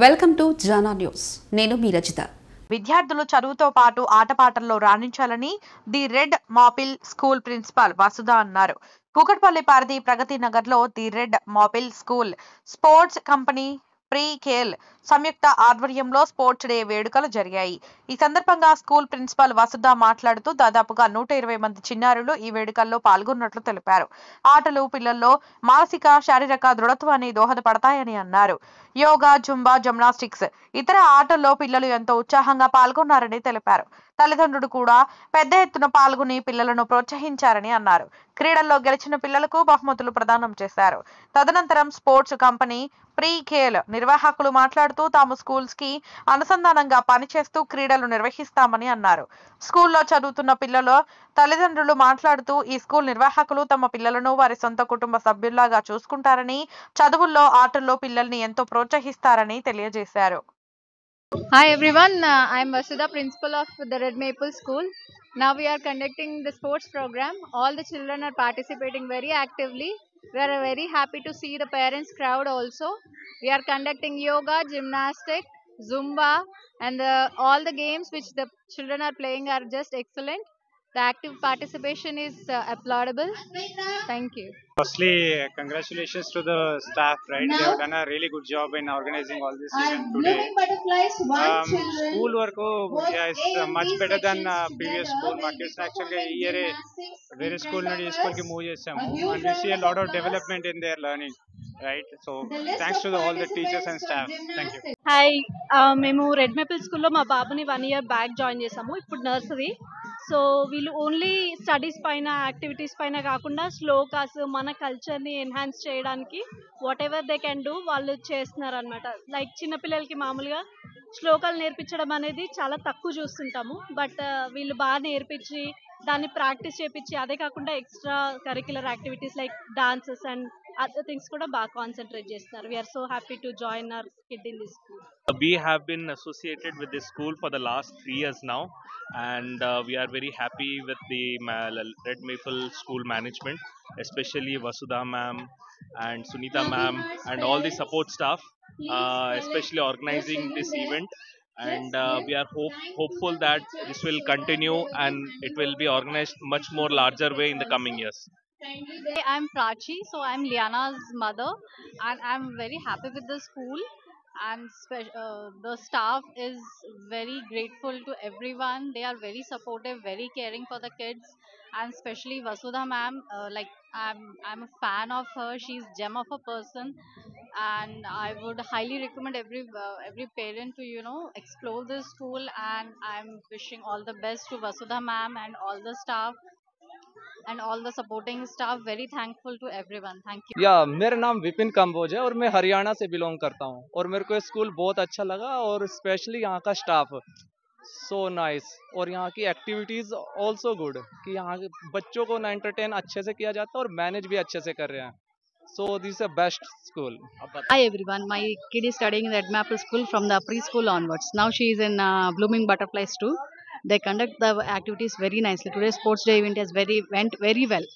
Welcome to Jana news. నేను మీ రజిత. విద్యార్థులు చదువుతో పాటు ఆటపాటల్లో రాణించాలని the Red Maple school principal Vasudha అన్నారు. కూకట్పల్లి పరిధి ప్రగతి నగర్లో the Red Maple school sports company ప్రీ కేల్ సంయుక్త ఆధ్వర్యంలో స్పోర్ట్స్ డే వేడుకలు జరిగాయి. ఈ సందర్భంగా స్కూల్ ప్రిన్సిపాల్ వసుధ మాట్లాడుతూ దాదాపుగా 120 మంది చిన్నారులు ఈ వేడుకల్లో పాల్గొన్నట్లు తెలిపారు. ఆటలు పిల్లల్లో మానసిక శారీరక దృఢత్వాన్ని దోహదపడతాయని అన్నారు. యోగా, జుంబా, జిమ్నాస్టిక్స్ ఇతర ఆటల్లో పిల్లలు ఎంతో ఉత్సాహంగా పాల్గొన్నారని తెలిపారు. తల్లిదండ్రులు కూడా పెద్ద ఎత్తున పాల్గొని పిల్లలను ప్రోత్సహించారని అన్నారు. క్రీడల్లో గెలిచిన పిల్లలకు బహుమతులు ప్రదానం చేశారు. తదనంతరం స్పోర్ట్స్ కంపెనీ ప్రీ ఖేల్ నిర్వాహకులు మాట్లాడుతూ తాము స్కూల్స్ కి అనుసంధానంగా పనిచేస్తూ క్రీడలు నిర్వహిస్తామని అన్నారు. స్కూల్లో చదువుతున్న పిల్లల తల్లిదండ్రులు మాట్లాడుతూ ఈ స్కూల్ నిర్వాహకులు తమ పిల్లలను వారి సొంత కుటుంబ సభ్యుల్లాగా చూసుకుంటారని, చదువుల్లో ఆటల్లో పిల్లల్ని ఎంతో ప్రోత్సహిస్తారని తెలియజేశారు. Hi everyone, I am Vasudha, principal of the Red Maple School. Now we are conducting the sports program. All the children are participating very actively. We are very happy to see the parents crowd also. We are conducting yoga, gymnastics, Zumba, and all the games which the children are playing are just excellent. The active participation is applaudable. Thank you. Firstly, congratulations to the staff, right? They have done a really good job in organizing all this event today. School work is much better than previous school markets. Actually, year very school nadi school ki move chesamu and we see a lot of development in their learning, right? So thanks to all the teachers and staff. Thank you. Hi, మేము red మెపిల్ స్కూల్లో మా బాబుని 1 year back join చేసాము. ఇప్పుడు nursery. So వీళ్ళు only studies పైన, activities పైన కాకుండా శ్లోకాస్, మన కల్చర్ని ఎన్హాన్స్ చేయడానికి what ever they can do వాళ్ళు చేస్తున్నారు అనమాట. లైక్ చిన్నపిల్లలకి మామూలుగా శ్లోకాలు నేర్పించడం అనేది చాలా తక్కువ చూస్తుంటాము. బట్ వీళ్ళు బాగా నేర్పించి దాన్ని ప్రాక్టీస్ చేయించి, అదే కాకుండా extra curricular activities like dances and other things కూడా బాగా కాన్సన్ట్రేట్ చేస్తున్నారు. We're so happy to join our kid in this school. We have been associated with this school for the last 3 years now, and we are very happy with the Red Maple School management, especially Vasudha ma'am and Sunita ma'am and all the support staff, especially organizing this event. And we are hopeful that this will continue and it will be organized much more larger way in the coming years. I'm Prachi, so I'm Liana's mother, and I'm very happy with the school. And the staff is very grateful to everyone. They are very supportive, very caring for the kids, and especially Vasudha ma'am. Like I'm a fan of her. She's gem of a person, and I would highly recommend every parent to explore this school. And I'm wishing all the best to Vasudha ma'am and all the staff and all the supporting staff. Very thankful to everyone. Thank you. मेरा नाम विपिन कंबोज है और मैं हरियाणा से belong करता हूँ और मेरे को स्कूल बहुत अच्छा लगा और स्पेशली यहाँ का स्टाफ सो नाइस और यहाँ की एक्टिविटीज ऑल्सो गुड कि यहाँ के बच्चों को ना एंटरटेन अच्छे से किया जाता है और मैनेज भी अच्छे से कर रहे हैं. So this is a best school. Hi everyone, my kid is studying in Red Maple School from the preschool onwards. Now she is in Blooming Butterflies too. They conduct the activities very nicely. Today's sports day event went very well.